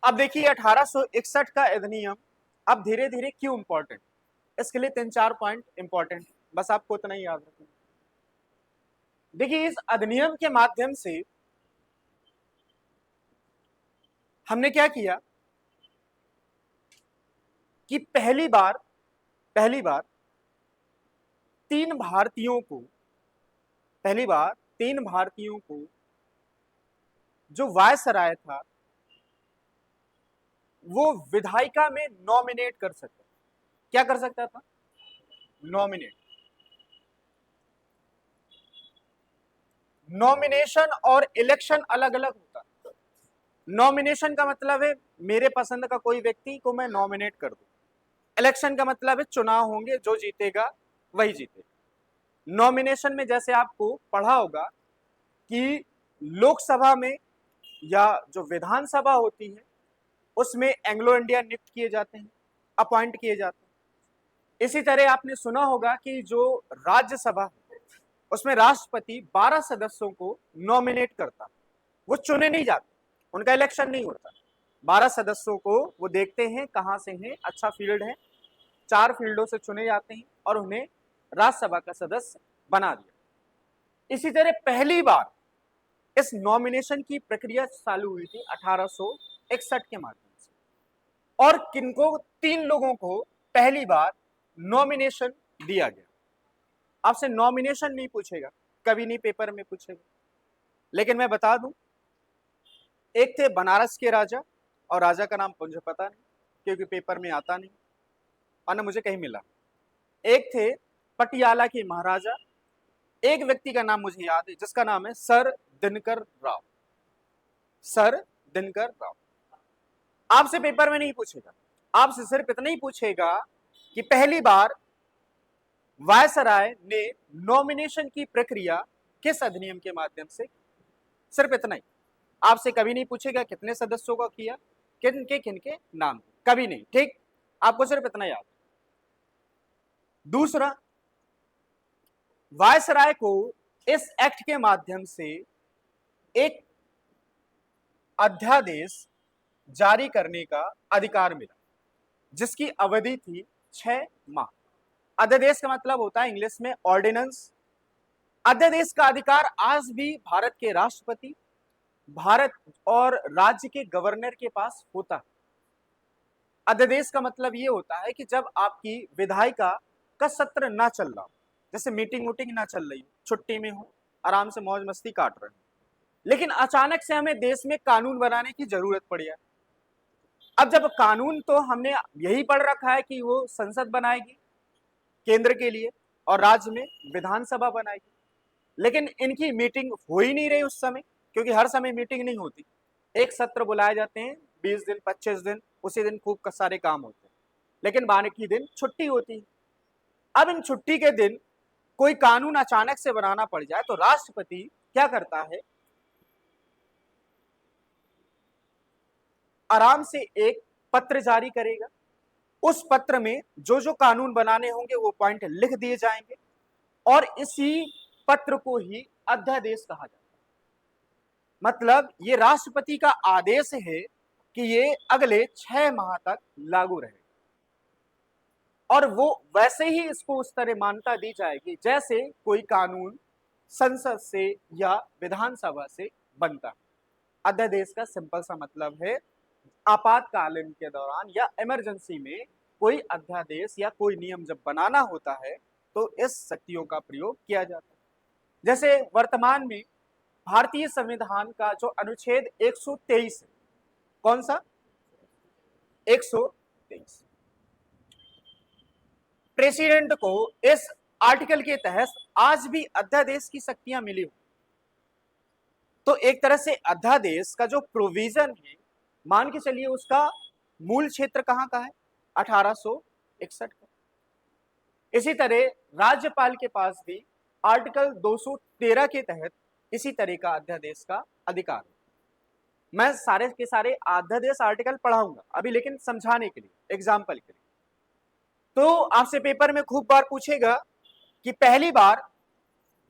अब देखिए 1861 का अधिनियम अब धीरे धीरे क्यों इंपॉर्टेंट, इसके लिए 3-4 पॉइंट इंपॉर्टेंट, बस आपको इतना ही याद रखना। देखिए इस अधिनियम के माध्यम से हमने क्या किया कि पहली बार तीन भारतीयों को जो वायसराय था वो विधायिका में नॉमिनेट कर सकता, क्या कर सकता था, नॉमिनेट। नॉमिनेशन और इलेक्शन अलग अलग होता है। नॉमिनेशन का मतलब है मेरे पसंद का कोई व्यक्ति को मैं नॉमिनेट कर दूं, इलेक्शन का मतलब है चुनाव होंगे, जो जीतेगा वही जीतेगा। नॉमिनेशन में जैसे आपको पढ़ा होगा कि लोकसभा में या जो विधानसभा होती है उसमें एंग्लो इंडियन नियुक्त किए जाते हैं, अपॉइंट किए जाते हैं। इसी तरह आपने सुना होगा कि जो राज्यसभा उसमें राष्ट्रपति 12 सदस्यों को नॉमिनेट करता, वो चुने नहीं जाते, उनका इलेक्शन नहीं होता। 12 सदस्यों को वो देखते हैं कहां से हैं, अच्छा फील्ड है, 4 फील्डों से चुने जाते हैं और उन्हें राज्यसभा का सदस्य बना दिया। इसी तरह पहली बार इस नॉमिनेशन की प्रक्रिया चालू हुई थी 1861 के माध्यम से, और किनको, 3 लोगों को पहली बार नॉमिनेशन दिया गया। आपसे नॉमिनेशन नहीं पूछेगा, कभी नहीं पेपर में पूछेगा, लेकिन मैं बता दूं, एक थे बनारस के राजा, और राजा का नाम मुझे पता नहीं क्योंकि पेपर में आता नहीं और न मुझे कहीं मिला। एक थे पटियाला के महाराजा, एक व्यक्ति का नाम मुझे याद है जिसका नाम है सर दिनकर राव। सर दिनकर राव आपसे पेपर में नहीं पूछेगा, आपसे सिर्फ इतना ही पूछेगा कि पहली बार वायसराय ने नॉमिनेशन की प्रक्रिया किस अधिनियम के माध्यम से, सिर्फ इतना ही। आपसे कभी नहीं पूछेगा कितने सदस्यों का किया, किनके नाम, कभी नहीं, ठीक। आपको सिर्फ इतना याद। दूसरा, वायसराय को इस एक्ट के माध्यम से एक अध्यादेश जारी करने का अधिकार मिला जिसकी अवधि थी 6 माह। अध्यादेश का मतलब होता है इंग्लिश में ऑर्डिनेंस। अध्यादेश का अधिकार आज भी भारत के राष्ट्रपति, भारत और राज्य के गवर्नर के पास होता है। अध्यादेश का मतलब ये होता है कि जब आपकी विधायिका का सत्र ना चल रहा हो, जैसे मीटिंग वूटिंग ना चल रही हो, छुट्टी में हो, आराम से मौज मस्ती काट रहे हो, लेकिन अचानक से हमें देश में कानून बनाने की जरूरत पड़ी है। अब जब कानून तो हमने यही पढ़ रखा है कि वो संसद बनाएगी केंद्र के लिए और राज्य में विधानसभा बनाएगी, लेकिन इनकी मीटिंग हो ही नहीं रही उस समय, क्योंकि हर समय मीटिंग नहीं होती। एक सत्र बुलाए जाते हैं 20 दिन 25 दिन, उसी दिन खूब सारे काम होते हैं, लेकिन बाकी दिन छुट्टी होती है। अब इन छुट्टी के दिन कोई कानून अचानक से बनाना पड़ जाए तो राष्ट्रपति क्या करता है, आराम से एक पत्र जारी करेगा। उस पत्र में जो जो कानून बनाने होंगे वो पॉइंट लिख दिए जाएंगे और इसी पत्र को ही अध्यादेश कहा जाता है। मतलब ये राष्ट्रपति का आदेश है कि ये अगले 6 माह तक लागू रहे, और वो वैसे ही इसको उस तरह मान्यता दी जाएगी जैसे कोई कानून संसद से या विधानसभा से बनता है। अध्यादेश का सिंपल सा मतलब है आपातकालीन के दौरान या इमरजेंसी में कोई अध्यादेश या कोई नियम जब बनाना होता है तो इस शक्तियों का प्रयोग किया जाता है। जैसे वर्तमान में भारतीय संविधान का जो अनुच्छेद 123 है, कौन सा, 123, प्रेसिडेंट को इस आर्टिकल के तहत आज भी अध्यादेश की शक्तियां मिली हो। तो एक तरह से अध्यादेश का जो प्रोविजन है, मान के चलिए उसका मूल क्षेत्र कहां का है, 1861 का। इसी तरह राज्यपाल के पास भी आर्टिकल 213 के तहत इसी तरह का अध्यादेश का अधिकार है। मैं सारे के सारे अध्यादेश आर्टिकल पढ़ाऊंगा अभी, लेकिन समझाने के लिए, एग्जाम्पल के लिए। तो आपसे पेपर में खूब बार पूछेगा कि पहली बार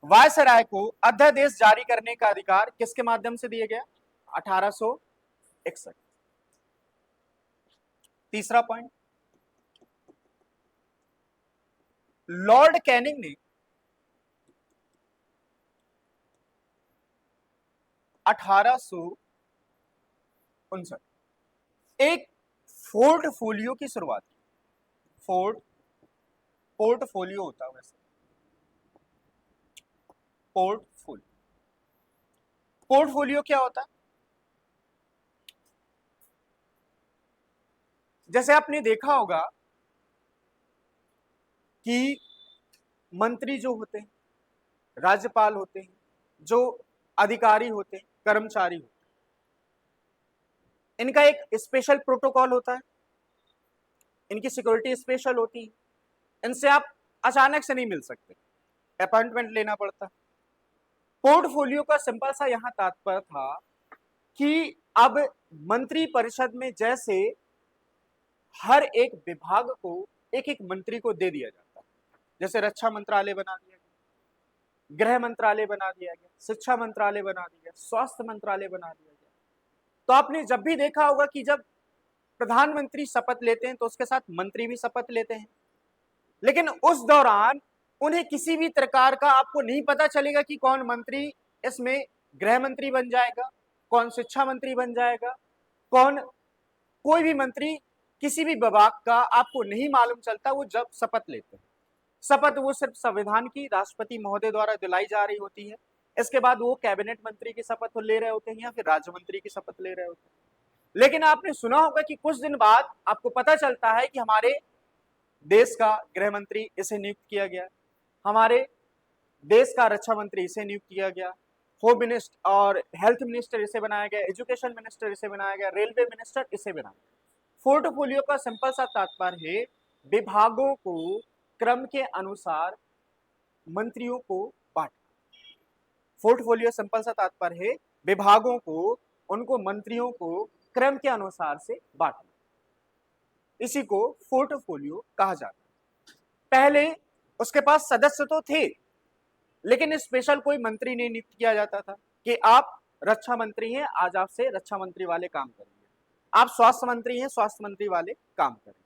वायसराय को अध्यादेश जारी करने का अधिकार किसके माध्यम से दिया गया, 1861। तीसरा पॉइंट, लॉर्ड कैनिंग ने 1859 एक पोर्टफोलियो की शुरुआत की। पोर्टफोलियो होता है वैसे, पोर्टफोलियो क्या होता है? जैसे आपने देखा होगा कि मंत्री जो होते हैं, राज्यपाल होते हैं, जो अधिकारी होते हैं, कर्मचारी होते हैं, इनका एक स्पेशल प्रोटोकॉल होता है, इनकी सिक्योरिटी स्पेशल होती है, इनसे आप अचानक से नहीं मिल सकते, अपॉइंटमेंट लेना पड़ता। पोर्टफोलियो का सिंपल सा यहां तात्पर्य था कि अब मंत्री परिषद में जैसे हर एक विभाग को एक एक मंत्री को दे दिया जाता है, जैसे रक्षा मंत्रालय बना दिया गया, गृह मंत्रालय बना दिया गया, शिक्षा मंत्रालय बना दिया गया, स्वास्थ्य मंत्रालय बना दिया गया। तो आपने जब भी देखा होगा कि जब प्रधानमंत्री शपथ लेते हैं तो उसके साथ मंत्री भी शपथ लेते हैं, लेकिन उस दौरान उन्हें किसी भी प्रकार का आपको नहीं पता चलेगा कि कौन मंत्री इसमें गृह मंत्री बन जाएगा, कौन शिक्षा मंत्री बन जाएगा, कौन कोई भी मंत्री किसी भी विभाग का आपको नहीं मालूम चलता। वो जब शपथ लेते हैं, शपथ वो सिर्फ संविधान की राष्ट्रपति महोदय द्वारा दिलाई जा रही होती है, इसके बाद वो कैबिनेट मंत्री की शपथ ले रहे होते हैं या फिर राज्य मंत्री की शपथ ले रहे होते हैं। लेकिन आपने सुना होगा कि कुछ दिन बाद आपको पता चलता है कि हमारे देश का गृह मंत्री इसे नियुक्त किया गया, हमारे देश का रक्षा मंत्री इसे नियुक्त किया गया, होम मिनिस्टर और हेल्थ मिनिस्टर इसे बनाया गया, एजुकेशन मिनिस्टर इसे बनाया गया, रेलवे मिनिस्टर इसे बनाया गया। पोर्टफोलियो का सिंपल सा तात्पर्य है विभागों को क्रम के अनुसार मंत्रियों को बांटना। पोर्टफोलियो सिंपल सा तात्पर्य है विभागों को, उनको मंत्रियों को क्रम के अनुसार से बांटना, इसी को पोर्टफोलियो कहा जाता है। पहले उसके पास सदस्य तो थे, लेकिन स्पेशल कोई मंत्री नहीं नियुक्त किया जाता था कि आप रक्षा मंत्री हैं, आज आपसे रक्षा मंत्री वाले काम करेंगे, आप स्वास्थ्य मंत्री हैं, स्वास्थ्य मंत्री वाले काम करेंगे।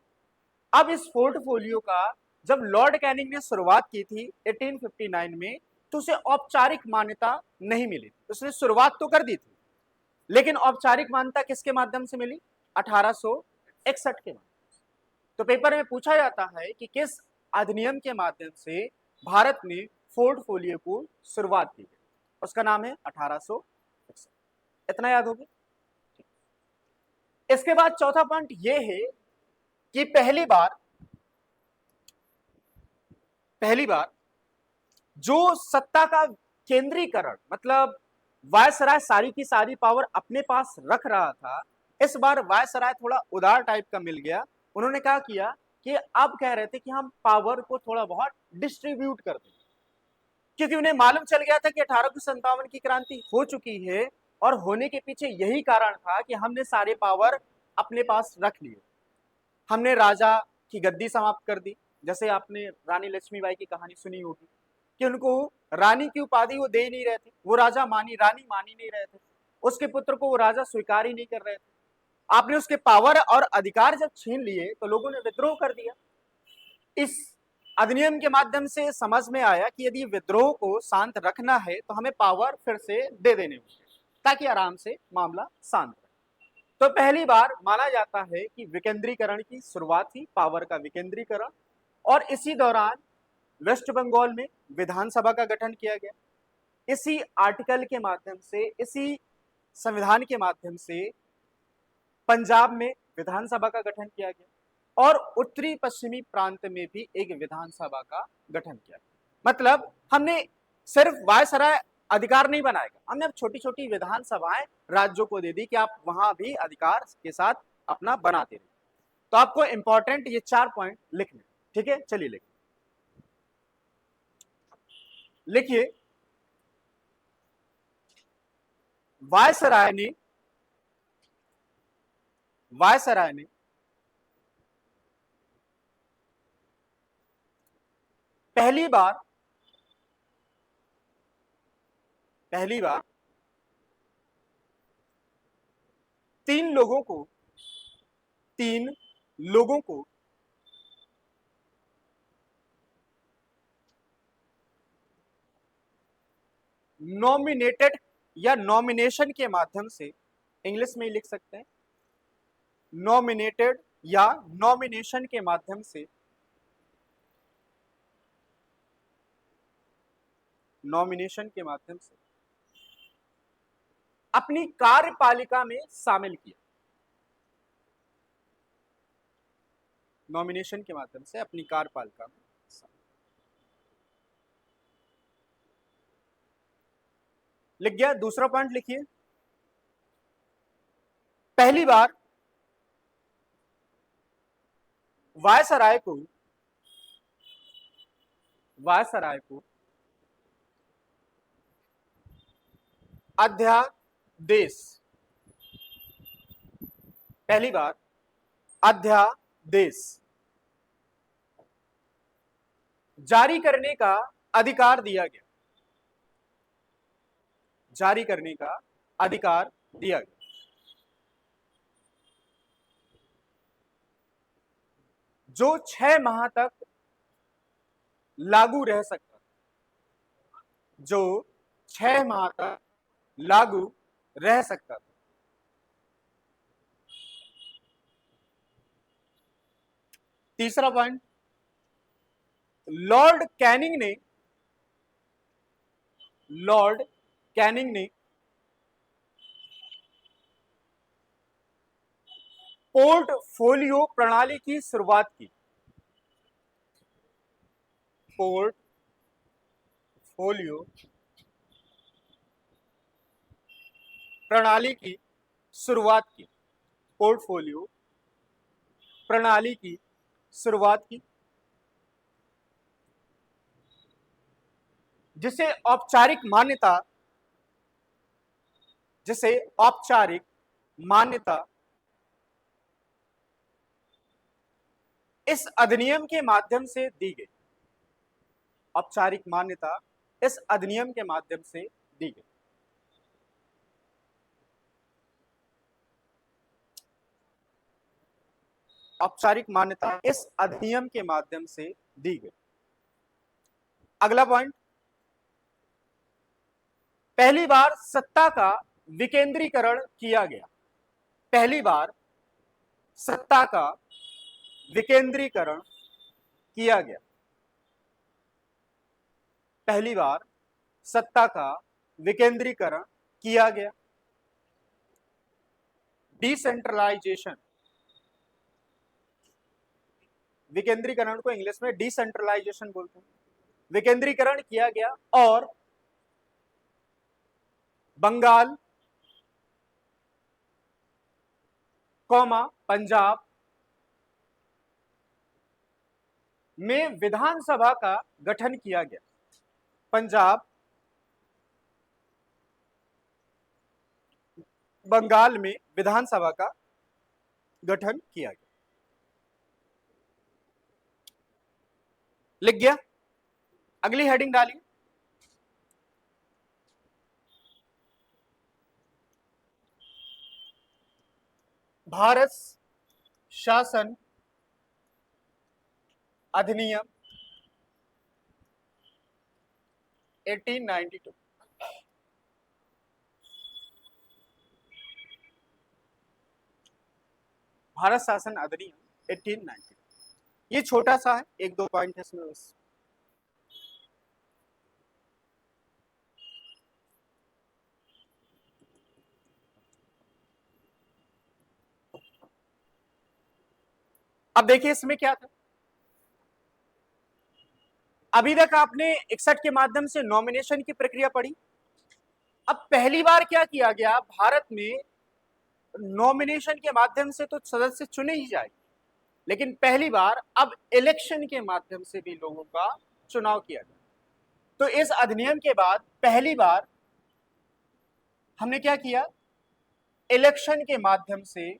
अब इस पोर्टफोलियो का जब लॉर्ड कैनिंग ने शुरुआत की थी 1859 में, तो उसे औपचारिक मान्यता नहीं मिली थी। उसने शुरुआत तो कर दी थी, लेकिन औपचारिक मान्यता किसके माध्यम से मिली? 1861 के माध्यम से। तो पेपर में पूछा जाता है कि किस अधिनियम के माध्यम से भारत ने पोर्टफोलियो को शुरुआत की गई, उसका नाम है 1861। इतना याद होगा। इसके बाद चौथा पॉइंट यह है कि पहली बार जो सत्ता का केंद्रीकरण, मतलब वायसराय सारी की सारी पावर अपने पास रख रहा था, इस बार वायसराय थोड़ा उदार टाइप का मिल गया। उन्होंने क्या किया कि अब कह रहे थे कि हम पावर को थोड़ा बहुत डिस्ट्रीब्यूट कर दें, क्योंकि उन्हें मालूम चल गया था कि 1857 की क्रांति हो चुकी है और होने के पीछे यही कारण था कि हमने सारे पावर अपने पास रख लिए, हमने राजा की गद्दी समाप्त कर दी। जैसे आपने रानी लक्ष्मीबाई की कहानी सुनी होगी कि उनको रानी की उपाधि वो दे नहीं रहे थे, वो रानी मानी नहीं रहे थे, उसके पुत्र को वो राजा स्वीकार ही नहीं कर रहे थे। आपने उसके पावर और अधिकार जब छीन लिए तो लोगों ने विद्रोह कर दिया। इस अधिनियम के माध्यम से समझ में आया कि यदि विद्रोह को शांत रखना है तो हमें पावर फिर से दे देने होंगे, ताकि आराम से मामला शांत रहे। तो पहली बार माना जाता है कि विकेंद्रीकरण की शुरुआत थी, पावर का विकेंद्रीकरण, और इसी दौरान वेस्ट बंगाल में विधानसभा का गठन किया गया। इसी आर्टिकल के माध्यम से, इसी संविधान के माध्यम से पंजाब में विधानसभा का गठन किया गया और उत्तरी पश्चिमी प्रांत में भी एक विधानसभा का गठन किया गया। मतलब हमने सिर्फ वायसराय अधिकार नहीं बनाएगा, हमने अब छोटी छोटी विधानसभाएं राज्यों को दे दी कि आप वहां भी अधिकार के साथ अपना बनाते रहिए। तो आपको इंपॉर्टेंट ये 4 पॉइंट लिखने, ठीक है? चलिए लिखिए वायसराय ने पहली बार 3 लोगों को, 3 लोगों को नॉमिनेटेड या नॉमिनेशन के माध्यम से, इंग्लिश में ही लिख सकते हैं, नॉमिनेटेड या नॉमिनेशन के माध्यम से, नॉमिनेशन के माध्यम से अपनी कार्यपालिका में शामिल किया, नॉमिनेशन के माध्यम से अपनी कार्यपालिका में शामिल। लिख गया। दूसरा पॉइंट लिखिए, पहली बार वायसराय को अध्यादेश, पहली बार अध्यादेश जारी करने का अधिकार दिया गया, जारी करने का अधिकार दिया गया। जो 6 माह तक लागू रह सकता, जो 6 माह तक लागू रह सकता था। तीसरा पॉइंट, लॉर्ड कैनिंग ने पोर्टफोलियो प्रणाली की शुरुआत की, पोर्टफोलियो प्रणाली की शुरुआत की, पोर्टफोलियो प्रणाली की शुरुआत की, जिसे औपचारिक मान्यता इस अधिनियम के माध्यम से दी गई, औपचारिक मान्यता इस अधिनियम के माध्यम से दी गई। औपचारिक मान्यता इस अधिनियम के माध्यम से दी गई। अगला पॉइंट, पहली बार सत्ता का विकेंद्रीकरण किया गया, पहली बार सत्ता का विकेंद्रीकरण किया गया, पहली बार सत्ता का विकेंद्रीकरण किया गया। डिसेंट्रलाइजेशन, विकेंद्रीकरण को इंग्लिश में डिसेंट्रलाइजेशन बोलते हैं। विकेंद्रीकरण किया गया और बंगाल, पंजाब में विधानसभा का गठन किया गया, पंजाब, बंगाल में विधानसभा का गठन किया गया। लिख गया। अगली हेडिंग डालिए, भारत शासन अधिनियम 1892, भारत शासन अधिनियम 1892। ये छोटा सा है, 1-2 पॉइंट है इसमें बस। अब देखिए इसमें क्या था, अभी तक आपने 61 के माध्यम से नॉमिनेशन की प्रक्रिया पढ़ी। अब पहली बार क्या किया गया, भारत में नॉमिनेशन के माध्यम से तो सदस्य चुने ही जाएंगे, लेकिन पहली बार अब इलेक्शन के माध्यम से भी लोगों का चुनाव किया गया। तो इस अधिनियम के बाद पहली बार हमने क्या किया, इलेक्शन के माध्यम से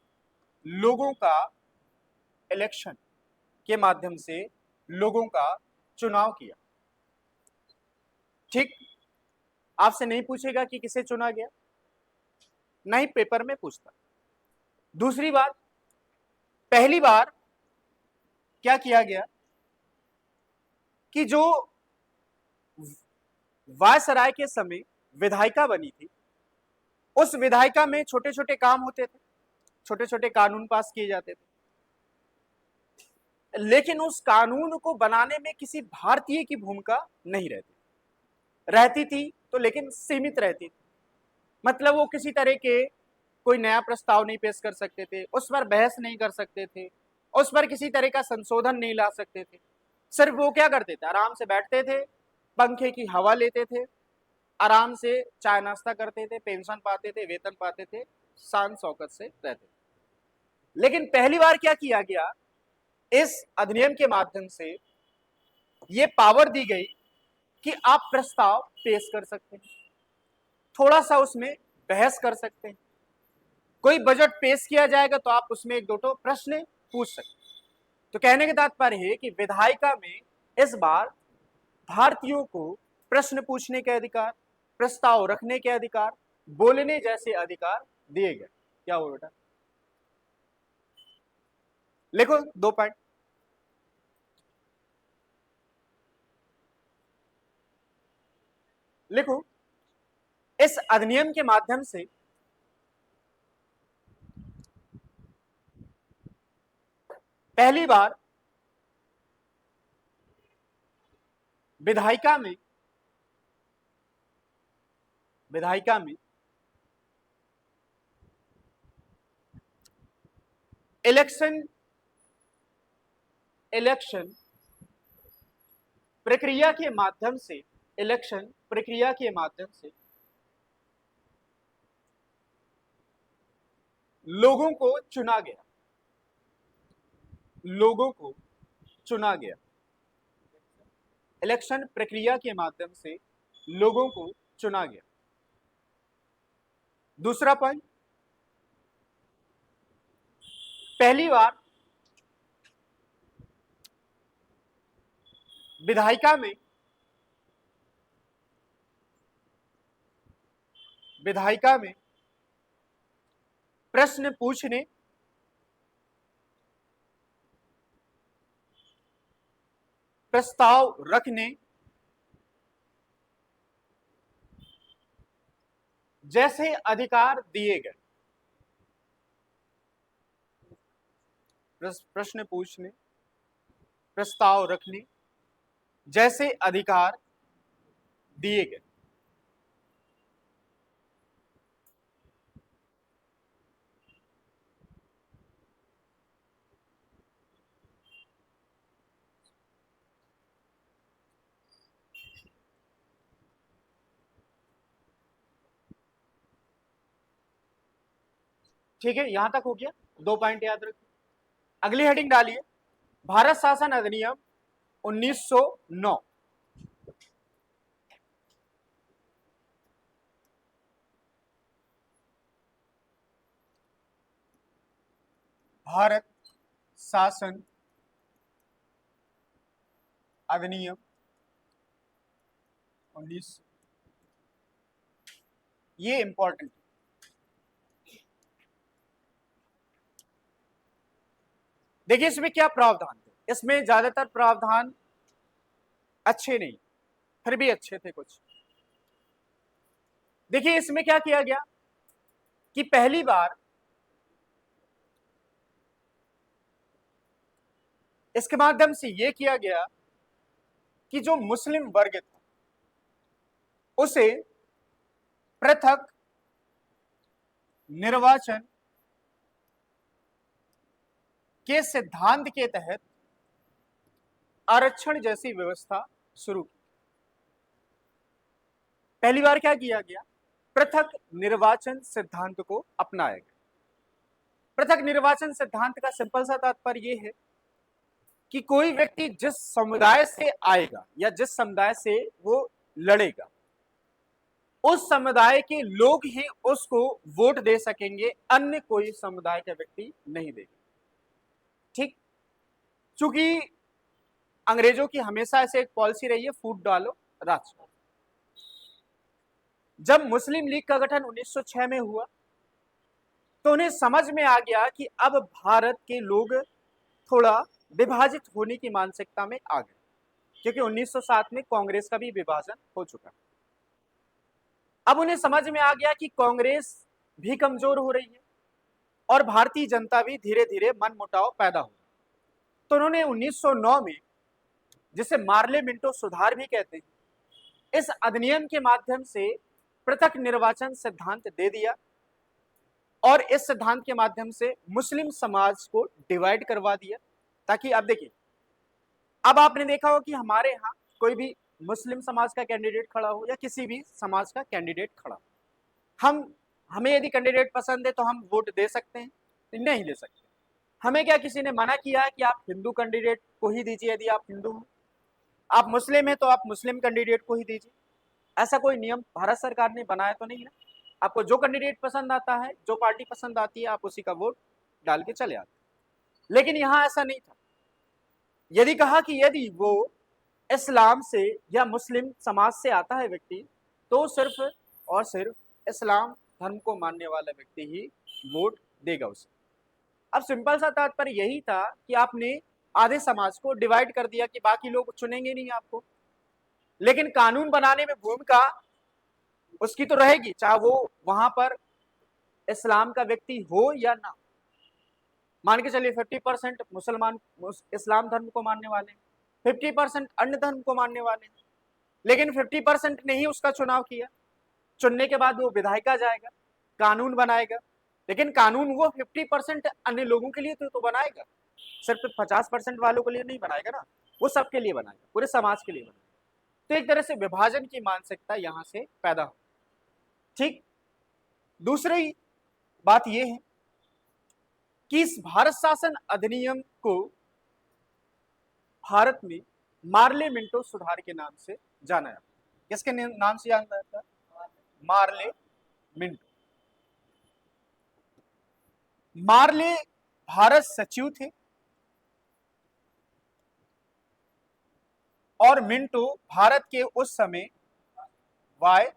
लोगों का, इलेक्शन के माध्यम से लोगों का चुनाव किया। ठीक, आपसे नहीं पूछेगा कि किसे चुना गया, नहीं पेपर में पूछता। दूसरी बात, पहली बार क्या किया गया कि जो वायसराय के समय विधायिका बनी थी, उस विधायिका में छोटे छोटे काम होते थे, छोटे छोटे कानून पास किए जाते थे, लेकिन उस कानून को बनाने में किसी भारतीय की भूमिका नहीं रहती थी तो लेकिन सीमित रहती थी। मतलब वो किसी तरह के कोई नया प्रस्ताव नहीं पेश कर सकते थे, उस पर बहस नहीं कर सकते थे, उस पर किसी तरह का संशोधन नहीं ला सकते थे। सिर्फ वो क्या करते थे, आराम से बैठते थे, पंखे की हवा लेते थे, आराम से चाय नाश्ता करते थे, पेंशन पाते थे, वेतन पाते थे, शान शौकत से रहते थे। लेकिन पहली बार क्या किया गया, इस अधिनियम के माध्यम से ये पावर दी गई कि आप प्रस्ताव पेश कर सकते हैं, थोड़ा सा उसमें बहस कर सकते हैं, कोई बजट पेश किया जाएगा तो आप उसमें एक दो तो प्रश्न पूछ सकते हैं। तो कहने का तात्पर्य है कि विधायिका में इस बार भारतीयों को प्रश्न पूछने के अधिकार, प्रस्ताव रखने के अधिकार, बोलने जैसे अधिकार दिए गए। क्या हुआ बेटा, लिखो 2 पॉइंट। लिखो, इस अधिनियम के माध्यम से पहली बार विधायिका में इलेक्शन प्रक्रिया के माध्यम से लोगों को चुना गया। इलेक्शन प्रक्रिया के माध्यम से लोगों को चुना गया। दूसरा पॉइंट, पहली बार विधायिका में प्रश्न पूछने, प्रस्ताव रखने जैसे अधिकार दिए गए। प्रश्न पूछने, प्रस्ताव रखने जैसे अधिकार दिए गए। ठीक है, यहां तक हो गया, 2 पॉइंट याद रखिए। अगली हेडिंग डालिए, भारत शासन अधिनियम 1909। भारत शासन अधिनियम 1900, ये इंपॉर्टेंट। देखिए इसमें क्या प्रावधान थे, इसमें ज्यादातर प्रावधान अच्छे नहीं, फिर भी अच्छे थे कुछ। देखिए इसमें क्या किया गया कि पहली बार इसके माध्यम से यह किया गया कि जो मुस्लिम वर्ग था उसे पृथक निर्वाचन के सिद्धांत के तहत आरक्षण जैसी व्यवस्था शुरू की। पहली बार क्या किया गया, पृथक निर्वाचन सिद्धांत को अपनाया गया। पृथक निर्वाचन सिद्धांत का सिंपल सा तात्पर्य यह है कि कोई व्यक्ति जिस समुदाय से आएगा या जिस समुदाय से वो लड़ेगा, उस समुदाय के लोग ही उसको वोट दे सकेंगे, अन्य कोई समुदाय का व्यक्ति नहीं देगा। ठीक, चूंकि अंग्रेजों की हमेशा ऐसे एक पॉलिसी रही है, फूट डालो राज करो। जब मुस्लिम लीग का गठन 1906 में हुआ तो उन्हें समझ में आ गया कि अब भारत के लोग थोड़ा विभाजित होने की मानसिकता में आ गए, क्योंकि 1907 में कांग्रेस का भी विभाजन हो चुका। अब उन्हें समझ में आ गया कि कांग्रेस भी कमजोर हो रही है और भारतीय जनता भी धीरे धीरे मनमुटाव पैदा हो। तो उन्होंने 1909 में, जिसे मार्ले मिंटो सुधार भी कहते हैं, इस अधिनियम के माध्यम से पृथक निर्वाचन सिद्धांत दे दिया और इस सिद्धांत के माध्यम से मुस्लिम समाज को डिवाइड करवा दिया। ताकि अब देखिए, अब आपने देखा हो कि हमारे यहाँ कोई भी मुस्लिम समाज का कैंडिडेट खड़ा हो या किसी भी समाज का कैंडिडेट खड़ा हो, हमें यदि कैंडिडेट पसंद है तो हम वोट दे सकते हैं, नहीं दे सकते। हमें क्या किसी ने मना किया है कि आप हिंदू कैंडिडेट को ही दीजिए यदि आप हिंदू हो, आप मुस्लिम हैं तो आप मुस्लिम कैंडिडेट को ही दीजिए? ऐसा कोई नियम भारत सरकार ने बनाया तो नहीं है। आपको जो कैंडिडेट पसंद आता है, जो पार्टी पसंद आती है, आप उसी का वोट डाल के चले आते। लेकिन यहां ऐसा नहीं था। यदि कहा कि यदि वो इस्लाम से या मुस्लिम समाज से आता है व्यक्ति, तो सिर्फ और सिर्फ इस्लाम धर्म को मानने वाला व्यक्ति ही वोट देगा उसे। अब सिंपल सा तात्पर्य यही था कि आपने आधे समाज को डिवाइड कर दिया कि बाकी लोग चुनेंगे नहीं आपको। लेकिन कानून बनाने में भूमिका उसकी तो रहेगी, चाहे वो वहां पर इस्लाम का व्यक्ति हो या ना। मान के चलिए 50% मुसलमान इस्लाम धर्म को मानने वाले हैं, 50% अन्य धर्म को मानने वाले हैं, लेकिन 50% ने ही उसका चुनाव किया। चुनने के बाद वो विधायिका जाएगा, कानून बनाएगा, लेकिन कानून वो 50% अन्य लोगों के लिए तो बनाएगा, सिर्फ 50% वालों के लिए नहीं बनाएगा ना, वो सबके लिए बनाएगा, पूरे समाज के लिए बनाएगा। तो एक तरह से विभाजन की मानसिकता यहां से पैदा हो। ठीक। दूसरी बात यह है कि इस भारत शासन अधिनियम को भारत में मार्ले मिंटो सुधार के नाम से जाना जाता है। किसके नाम से जाना जाता है? Morley Minto. मार्ले भारत सचिव थे और मिंटो भारत के उस समय वाय,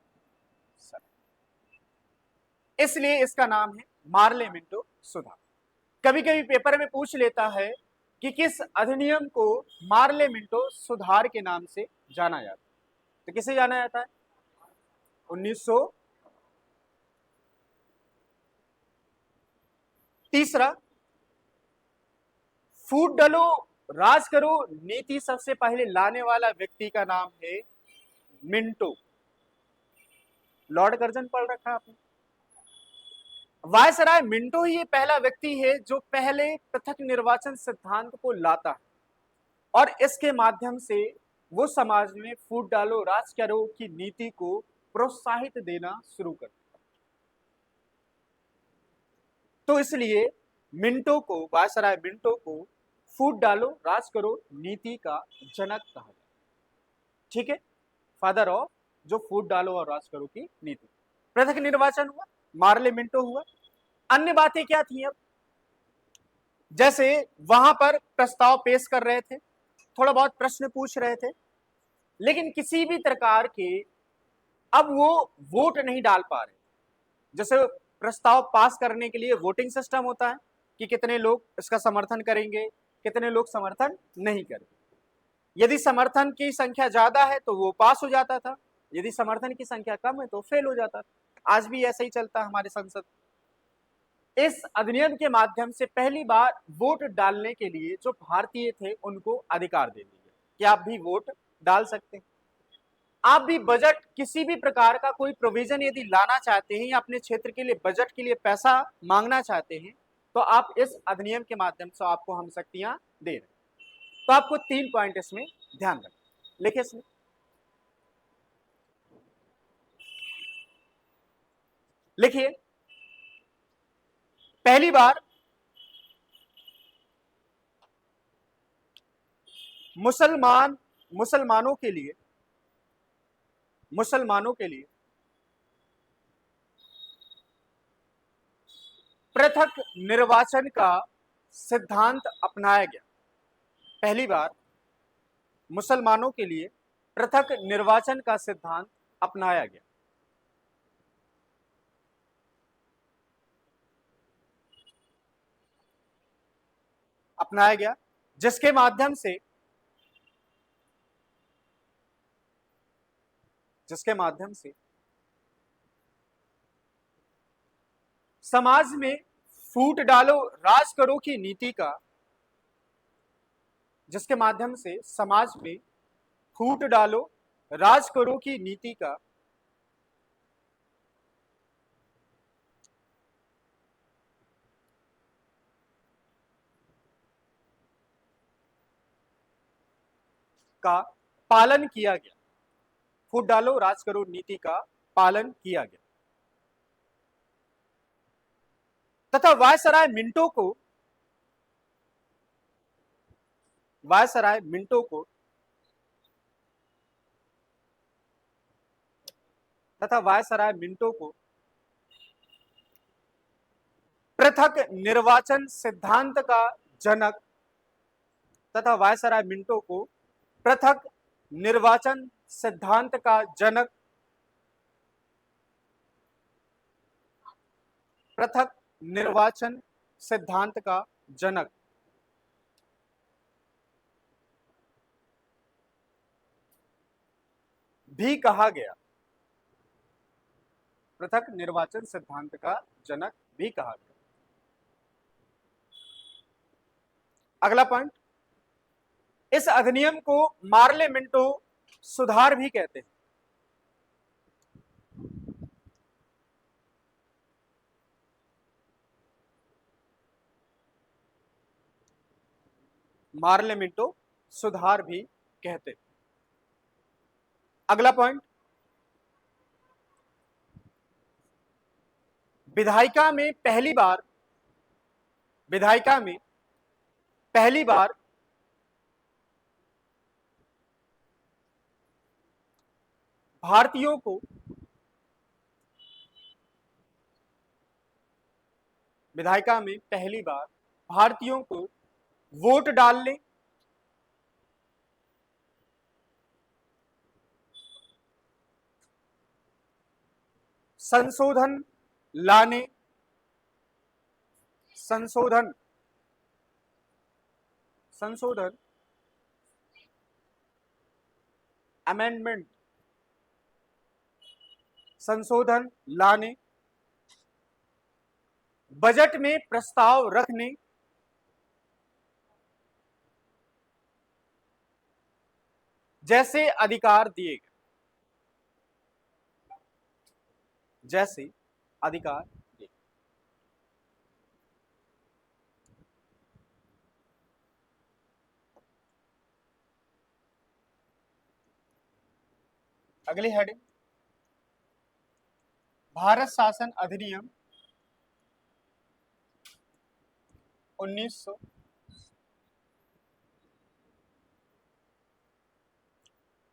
इसलिए इसका नाम है मार्ले मिंटो सुधार। कभी कभी पेपर में पूछ लेता है कि किस अधिनियम को मार्ले मिंटो सुधार के नाम से जाना जाता है, तो किसे जाना जाता है? 1900। तीसरा, फूट डालो राज करो नीति सबसे पहले लाने वाला व्यक्ति का नाम है मिंटो। लॉर्ड कर्जन पढ़ रखा आपने। वायसराय मिंटो ही ये पहला व्यक्ति है जो पहले पृथक निर्वाचन सिद्धांत को लाता है और इसके माध्यम से वो समाज में फूट डालो राज करो की नीति को प्रोत्साहित देना शुरू कर दिया। तो इसलिए मिंटो को, वायसराय मिंटो को फूट डालो राज करो नीति का जनक कहा जाता है। ठीक है, फादर ऑफ जो फूट डालो और राज करो की नीति। पृथक निर्वाचन हुआ, मार्ले मिंटो हुआ। अन्य बातें क्या थी? अब जैसे वहां पर प्रस्ताव पेश कर रहे थे, थोड़ा बहुत प्रश्न पूछ रहे थे, लेकिन किसी भी प्रकार के अब वो वोट नहीं डाल पा रहे। जैसे प्रस्ताव पास करने के लिए वोटिंग सिस्टम होता है कि कितने लोग इसका समर्थन करेंगे, कितने लोग समर्थन नहीं करेंगे। यदि समर्थन की संख्या ज्यादा है तो वो पास हो जाता था, यदि समर्थन की संख्या कम है तो फेल हो जाता था। आज भी ऐसा ही चलता है हमारे संसद। इस अधिनियम के माध्यम से पहली बार वोट डालने के लिए जो भारतीय थे उनको अधिकार दे दिया कि आप भी वोट डाल सकते हैं। आप भी बजट, किसी भी प्रकार का कोई प्रोविजन यदि लाना चाहते हैं या अपने क्षेत्र के लिए बजट के लिए पैसा मांगना चाहते हैं तो आप इस अधिनियम के माध्यम से आपको हम शक्तियां दे रहे हैं। तो आपको 3 पॉइंट इसमें ध्यान रखना। लिखिए इसमें, लिखिए पहली बार मुसलमानों के लिए पृथक निर्वाचन का सिद्धांत अपनाया गया। पहली बार मुसलमानों के लिए पृथक निर्वाचन का सिद्धांत अपनाया गया। अपनाया गया जिसके माध्यम से समाज में फूट डालो राज करो की नीति का, जिसके माध्यम से समाज में फूट डालो राज करो की नीति का पालन किया गया। फूट डालो राज करो नीति का पालन किया गया तथा वायसराय मिंटो को पृथक निर्वाचन सिद्धांत का जनक तथा वायसराय मिंटो को पृथक निर्वाचन सिद्धांत का जनक पृथक निर्वाचन सिद्धांत का जनक भी कहा गया। पृथक निर्वाचन सिद्धांत का जनक भी कहा गया। अगला पॉइंट, इस अधिनियम को मार्ले मिंटो सुधार भी कहते हैं। मार्ले मिंटो सुधार भी कहते हैं। अगला पॉइंट, विधायिका में पहली बार भारतीयों को वोट डालने संशोधन अमेंडमेंट संशोधन लाने, बजट में प्रस्ताव रखने, जैसे अधिकार दिए गए। अगली हेडिंग, भारत शासन अधिनियम 1900।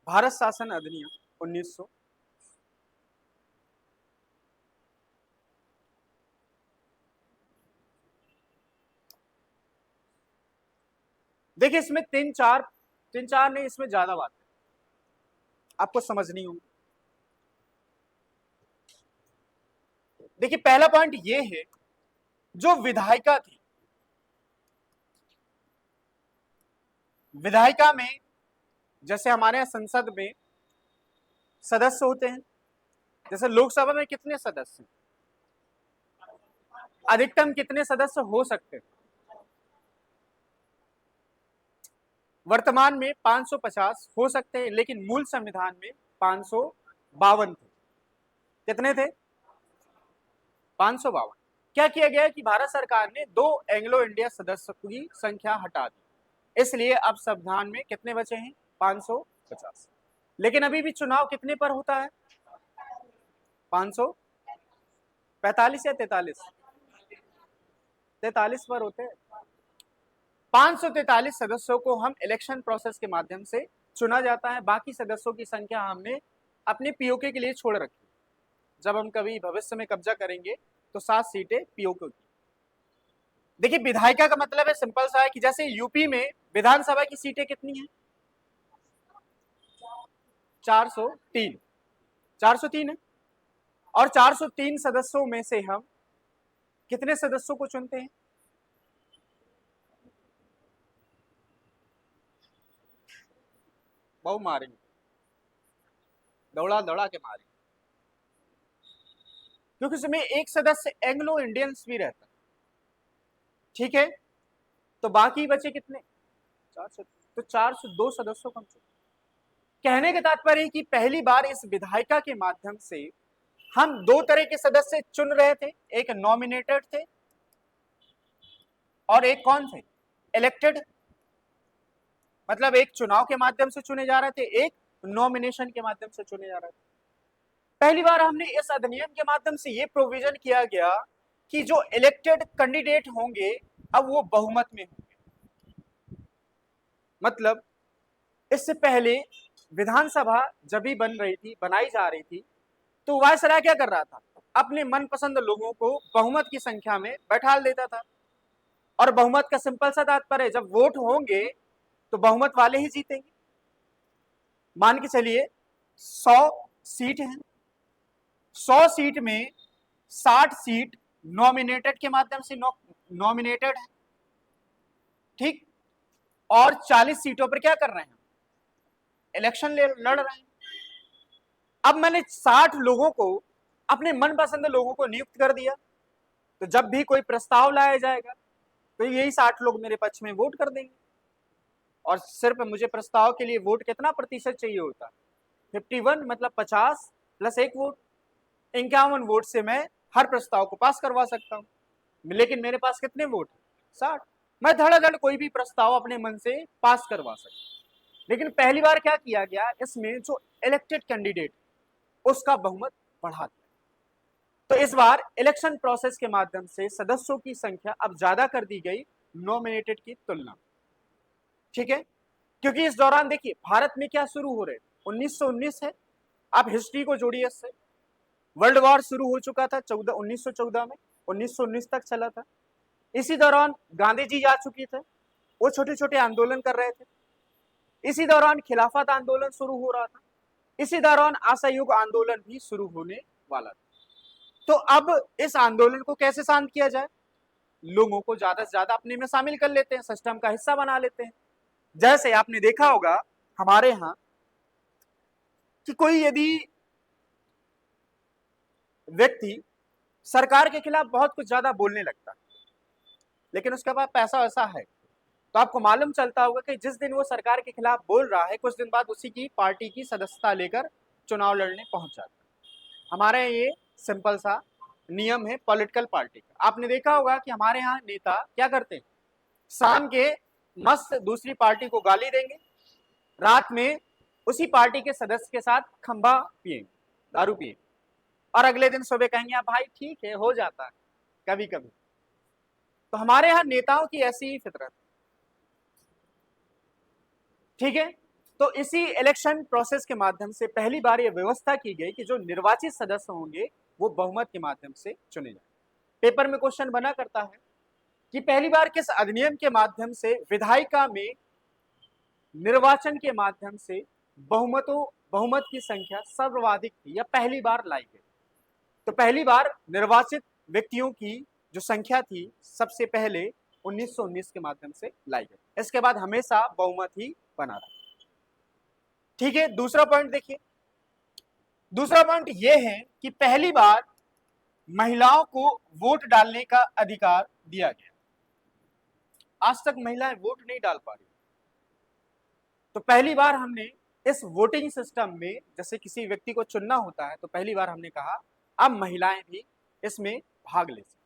भारत शासन अधिनियम 1900 देखिए, इसमें तीन चार नहीं, इसमें ज्यादा बात है, आपको समझनी होगी। देखिए, पहला पॉइंट ये है, जो विधायिका थी, विधायिका में जैसे हमारे यहाँ संसद में सदस्य होते हैं, जैसे लोकसभा में कितने सदस्य, अधिकतम कितने सदस्य हो सकते हैं? वर्तमान में 550 हो सकते हैं, लेकिन मूल संविधान में 552 थे। कितने थे? 552। क्या किया गया कि भारत सरकार ने 2 एंग्लो इंडिया सदस्यों की संख्या हटा दी, इसलिए अब संविधान में कितने बचे हैं? 550। लेकिन अभी भी चुनाव कितने पर होता है? 545 या 43? 43 पर होते हैं। 543 सदस्यों को हम इलेक्शन प्रोसेस के माध्यम से चुना जाता है। बाकी सदस्यों की संख्या हमने अपने पीओके के लिए छोड़ रखी। जब हम कभी भविष्य में कब्जा करेंगे तो 7 सीटें पीओके की। देखिए, विधायिका का मतलब है सिंपल सा है कि जैसे यूपी में विधानसभा की सीटें कितनी हैं? 403 है। और 403 सदस्यों में से हम कितने सदस्यों को चुनते हैं? बहु मारेंगे, दौड़ा दौड़ा के मारेंगे, क्योंकि उसमें एक सदस्य एंग्लो इंडियंस भी रहता, ठीक है। तो बाकी बचे कितने, 400, तो 402 सदस्यों को हम चुने। कहने का तात्पर्य कि पहली बार इस विधायिका के माध्यम से हम दो तरह के सदस्य चुन रहे थे, एक नॉमिनेटेड थे और एक कौन थे, इलेक्टेड। मतलब एक चुनाव के माध्यम से चुने जा रहे थे, एक नॉमिनेशन के माध्यम से चुने जा रहे थे। पहली बार हमने इस अधिनियम के माध्यम से यह प्रोविजन किया गया कि जो इलेक्टेड कैंडिडेट होंगे अब वो बहुमत में होंगे। मतलब इससे पहले विधानसभा जब भी बनाई जा रही थी, तो वायसराय क्या कर रहा था, अपने मनपसंद लोगों को बहुमत की संख्या में बैठाल देता था। और बहुमत का सिंपल सा तात्पर्य, जब वोट होंगे तो बहुमत वाले ही जीतेंगे। मान के चलिए 100 सीट हैं, 100 सीट में 60 सीट नॉमिनेटेड के माध्यम से नॉमिनेटेड है, ठीक। और 40 सीटों पर क्या कर रहे हैं, इलेक्शन लड़ रहे हैं। अब मैंने 60 लोगों को, अपने मनपसंद लोगों को नियुक्त कर दिया, तो जब भी कोई प्रस्ताव लाया जाएगा तो यही 60 लोग मेरे पक्ष में वोट कर देंगे। और सिर्फ मुझे प्रस्ताव के लिए वोट कितना प्रतिशत चाहिए होता है, 51, मतलब 50 प्लस 1 वोट, 51 वोट से मैं हर प्रस्ताव को पास करवा सकता हूं। लेकिन मेरे पास कितने वोट, 60, मैं धड़ाधड़ कोई भी प्रस्ताव अपने मन से पास करवा सकता। लेकिन पहली बार क्या किया गया, इसमें जो इलेक्टेड कैंडिडेट उसका बहुमत बढ़ा दिया। तो इस बार इलेक्शन प्रोसेस के माध्यम से सदस्यों की संख्या अब ज्यादा कर दी गई नॉमिनेटेड की तुलना, ठीक है। क्योंकि इस दौरान देखिए भारत में क्या शुरू हो रहे, 1919 है, आप हिस्ट्री को जोड़िए इससे। वर्ल्ड वॉर शुरू हो चुका था 1914 में, 1919 तक चला था। इसी दौरान गांधी जी जा चुके थे, वो छोटे छोटे आंदोलन कर रहे थे। इसी दौरान खिलाफत आंदोलन शुरू हो रहा था। इसी दौरान असहयोग आंदोलन भी शुरू होने वाला था। तो अब इस आंदोलन को कैसे शांत किया जाए, लोगों को ज्यादा से ज्यादा अपने में शामिल कर लेते हैं, सिस्टम का हिस्सा बना लेते हैं। जैसे आपने देखा होगा हमारे यहाँ कि कोई यदि व्यक्ति सरकार के खिलाफ बहुत कुछ ज्यादा बोलने लगता है, लेकिन उसके पास पैसा वैसा है, तो आपको मालूम चलता होगा कि जिस दिन वो सरकार के खिलाफ बोल रहा है, कुछ दिन बाद उसी की पार्टी की सदस्यता लेकर चुनाव लड़ने पहुंच जाता है। हमारे यहाँ ये सिंपल सा नियम है पॉलिटिकल पार्टी का। आपने देखा होगा कि हमारे यहाँ नेता क्या करते हैं, शाम के मस्त दूसरी पार्टी को गाली देंगे, रात में उसी पार्टी के सदस्य के साथ खंबा पिएंगे, दारू पिएंगे, और अगले दिन सुबह कहेंगे भाई ठीक है, हो जाता है कभी कभी। तो हमारे यहाँ नेताओं की ऐसी ही फितरत, ठीक है। तो इसी इलेक्शन प्रोसेस के माध्यम से पहली बार यह व्यवस्था की गई कि जो निर्वाचित सदस्य होंगे वो बहुमत के माध्यम से चुने जाए। पेपर में क्वेश्चन बना करता है कि पहली बार किस अधिनियम के माध्यम से विधायिका में निर्वाचन के माध्यम से बहुमत की संख्या सर्वाधिक थी या पहली बार लाई गई। तो पहली बार निर्वाचित व्यक्तियों की जो संख्या थी सबसे पहले 1919 के माध्यम से लाई गई। इसके बाद हमेशा बहुमत ही बना रहा, ठीक है। दूसरा पॉइंट देखिए, दूसरा पॉइंट यह है कि पहली बार महिलाओं को वोट डालने का अधिकार दिया गया। आज तक महिलाएं वोट नहीं डाल पा रही, तो पहली बार हमने इस वोटिंग सिस्टम में, जैसे किसी व्यक्ति को चुनना होता है, तो पहली बार हमने कहा अब महिलाएं भी इसमें भाग ले सकती।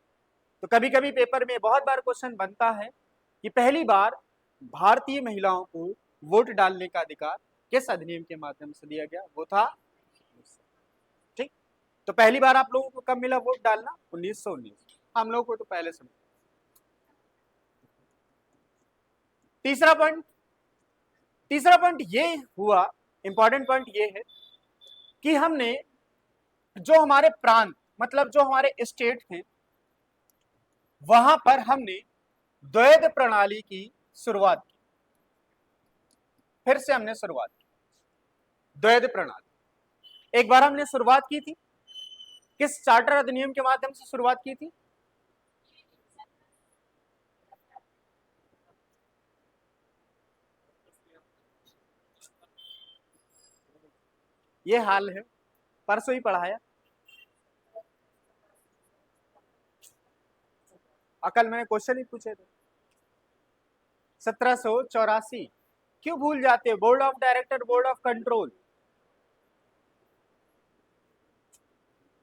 तो कभी कभी पेपर में बहुत बार क्वेश्चन बनता है कि पहली बार भारतीय महिलाओं को वोट डालने का अधिकार किस अधिनियम के माध्यम से दिया गया, वो था, ठीक। तो पहली बार आप लोगों को कब मिला वोट डालना, 1919। हम लोगों को तो पहले से। तीसरा पॉइंट ये हुआ, इंपॉर्टेंट पॉइंट ये है कि हमने जो हमारे प्रांत, मतलब जो हमारे स्टेट थे, वहां पर हमने द्वैध प्रणाली की शुरुआत की। फिर से हमने शुरुआत की द्वैध प्रणाली। एक बार हमने शुरुआत की थी किस चार्टर अधिनियम के माध्यम से शुरुआत की थी, ये हाल है, परसों ही पढ़ाया। कल मैंने क्वेश्चन ही पूछे थे। 1784। क्यों भूल जाते हो? Board of director, board of control.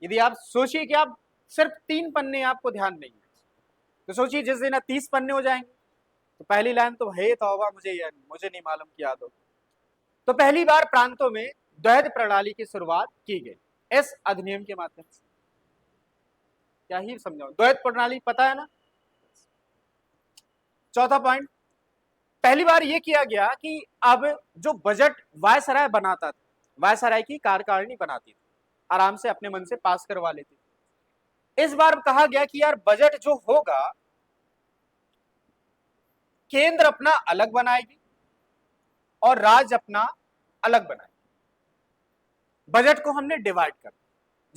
यदि आप सोचिए कि आप सिर्फ 3 पन्ने आपको ध्यान नहीं है, तो सोचिए जिस दिन 30 पन्ने हो जाएंगे तो पहली लाइन तो है तौबा, मुझे नहीं मालूम कि याद हो। तो पहली बार प्रांतों में द्वैध प्रणाली की शुरुआत की गई इस अधिनियम के माध्यम से। क्या ही समझाओ, द्वैध प्रणाली पता है ना। चौथा पॉइंट, पहली बार यह किया गया कि अब जो बजट वायसराय बनाता था, वायसराय की कार्यकारिणी बनाती थी, आराम से अपने मन से पास करवा लेती। इस बार कहा गया कि यार बजट जो होगा केंद्र अपना अलग बनाएगी और राज्य अपना अलग बनाएगी। बजट को हमने डिवाइड कर,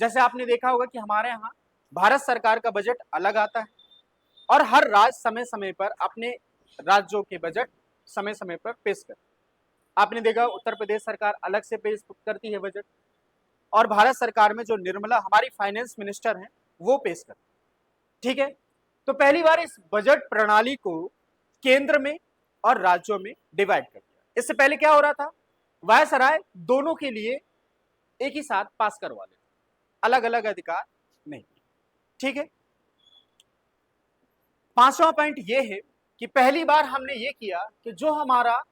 जैसे आपने देखा होगा कि हमारे यहाँ भारत सरकार का बजट अलग आता है और हर राज्य समय समय पर अपने राज्यों के बजट समय समय पर पेश करता। आपने देखा उत्तर प्रदेश सरकार अलग से पेश करती है बजट, और भारत सरकार में जो निर्मला हमारी फाइनेंस मिनिस्टर हैं वो पेश करते। ठीक है, तो पहली बार इस बजट प्रणाली को केंद्र में और राज्यों में डिवाइड कर दिया। इससे पहले क्या हो रहा था, वायसराय दोनों के लिए एक ही साथ पास करवा लेते, अलग अलग अधिकार नहीं। ठीक है, पांचवा पॉइंट यह है कि पहली बार हमने ये किया कि जो हमारा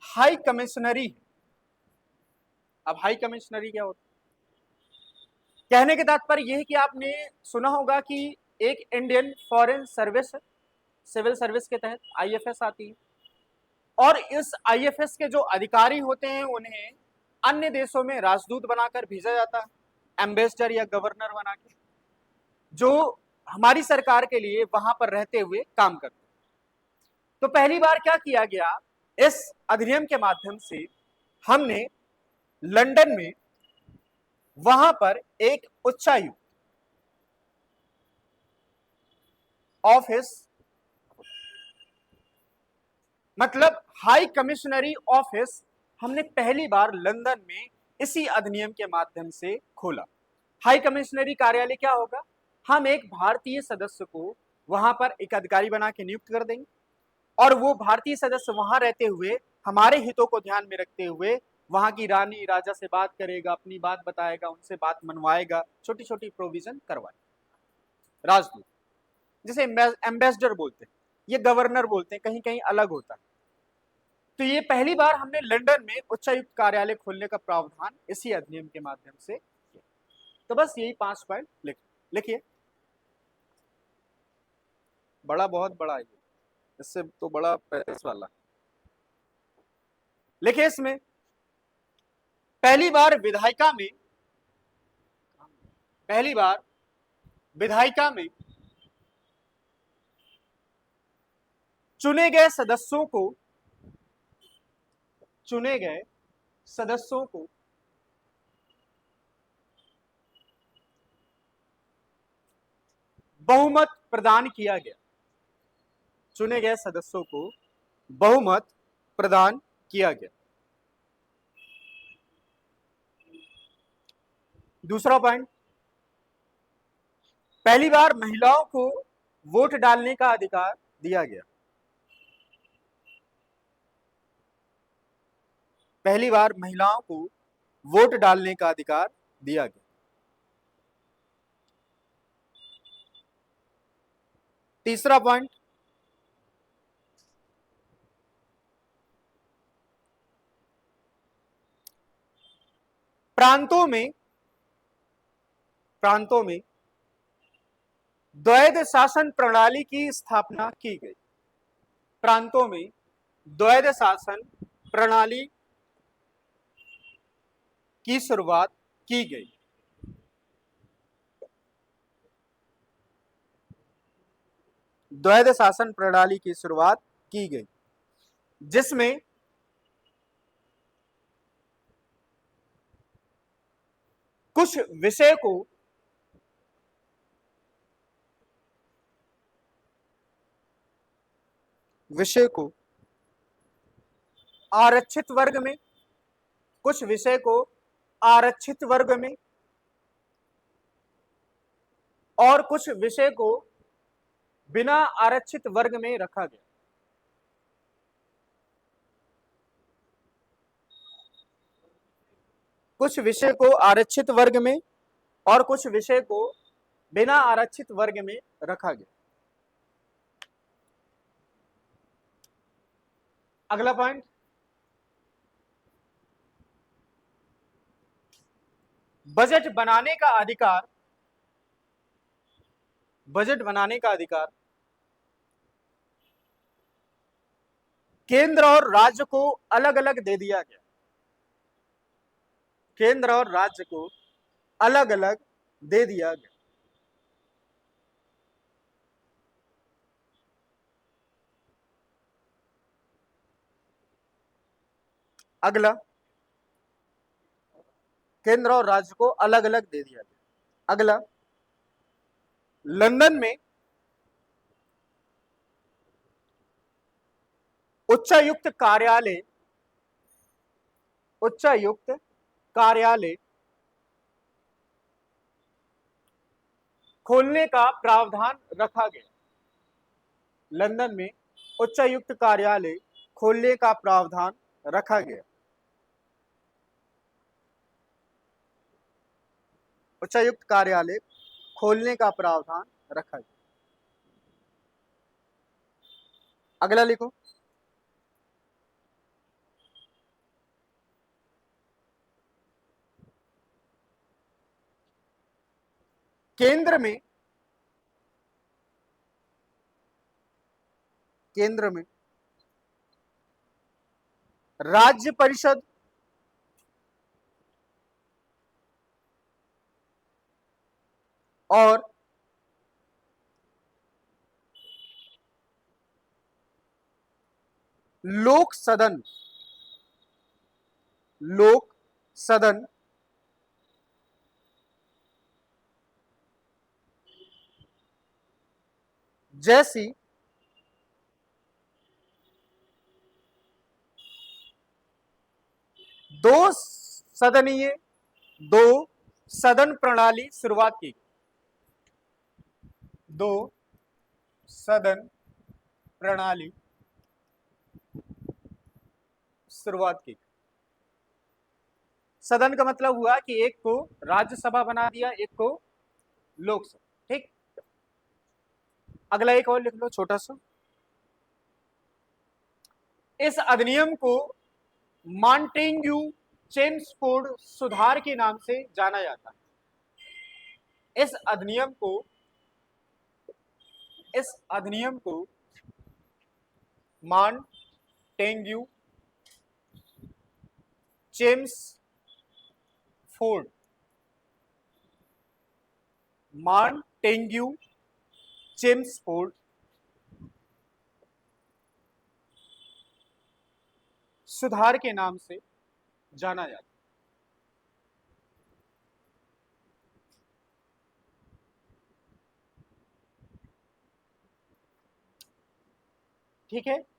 हाई कमिश्नरी है। अब हाई कमिश्नरी क्या होता है? कहने के तात्पर्य यह है कि आपने सुना होगा कि एक Indian foreign service, civil service के तहत आईएफएस आती है, और इस आईएफएस के जो अधिकारी होते हैं उन्हें अन्य देशों में राजदूत बनाकर भेजा जाता है, एम्बेसडर या गवर्नर बना के, जो हमारी सरकार के लिए वहां पर रहते हुए काम करते हैं। तो पहली बार क्या किया गया, इस अधिनियम के माध्यम से हमने लंदन में वहां पर एक उच्चायुक्त ऑफिस, मतलब हाई कमिश्नरी ऑफिस, हमने पहली बार लंदन में इसी अधिनियम के माध्यम से खोला। हाई कमिश्नरी कार्यालय क्या होगा, हम एक भारतीय सदस्य को वहां पर एक अधिकारी बना के नियुक्त कर देंगे और वो भारतीय सदस्य वहां रहते हुए हमारे हितों को ध्यान में रखते हुए वहां की रानी राजा से बात करेगा, अपनी बात बताएगा, उनसे बात मनवाएगा, छोटी छोटी प्रोविजन करवाएगा। राजदूत जिसे एम्बेसडर बोलते हैं, ये गवर्नर बोलते हैं, कहीं कहीं अलग होता है। तो ये पहली बार हमने लंदन में उच्चायुक्त कार्यालय खोलने का प्रावधान इसी अधिनियम के माध्यम से किया। तो बस यही 5 पॉइंट लिखिए। बड़ा, बहुत बड़ा है, इससे तो बड़ा पैस वाला। लिखिए इसमें पहली बार विधायिका में चुने गए सदस्यों को बहुमत प्रदान किया गया। चुने गए सदस्यों को बहुमत प्रदान किया गया। दूसरा पॉइंट, पहली बार महिलाओं को वोट डालने का अधिकार दिया गया। पहली बार महिलाओं को वोट डालने का अधिकार दिया गया। तीसरा पॉइंट, प्रांतों में द्वैध शासन प्रणाली की स्थापना की गई। प्रांतों में द्वैध शासन प्रणाली की शुरुआत की गई। द्वैध शासन प्रणाली की शुरुआत की गई जिसमें कुछ विषय को विषय को आरक्षित वर्ग में, कुछ विषय को आरक्षित वर्ग में और कुछ विषय को बिना आरक्षित वर्ग में रखा गया। कुछ विषय को आरक्षित वर्ग में और कुछ विषय को बिना आरक्षित वर्ग में रखा गया। अगला पॉइंट, बजट बनाने का अधिकार, बजट बनाने का अधिकार केंद्र और राज्य को अलग अलग दे दिया गया। केंद्र और राज्य को अलग अलग दे दिया गया। अगला, केंद्र और राज्य को अलग अलग दे दिया गया। अगला, लंदन में उच्चायुक्त कार्यालय, उच्चायुक्त कार्यालय खोलने का प्रावधान रखा गया। लंदन में उच्चायुक्त कार्यालय खोलने का प्रावधान रखा गया। उच्चायुक्त कार्यालय खोलने का प्रावधान रखा गया। अगला लिखो, केंद्र में, केंद्र में राज्य परिषद और लोक सदन, लोक सदन जैसी दो सदनीय, दो सदन प्रणाली शुरुआत की। दो सदन प्रणाली शुरुआत की। सदन का मतलब हुआ कि एक को राज्यसभा बना दिया, एक को लोकसभा। ठीक, अगला एक और लिख लो छोटा सा। इस अधिनियम को मॉन्टेग्यू चेम्सफोर्ड सुधार के नाम से जाना जाता है। इस अधिनियम को मॉन्टेग्यू चेम्सफोर्ड, मॉन्टेग्यू चेम्सफोर्ड सुधार के नाम से जाना जाता है। ठीक है।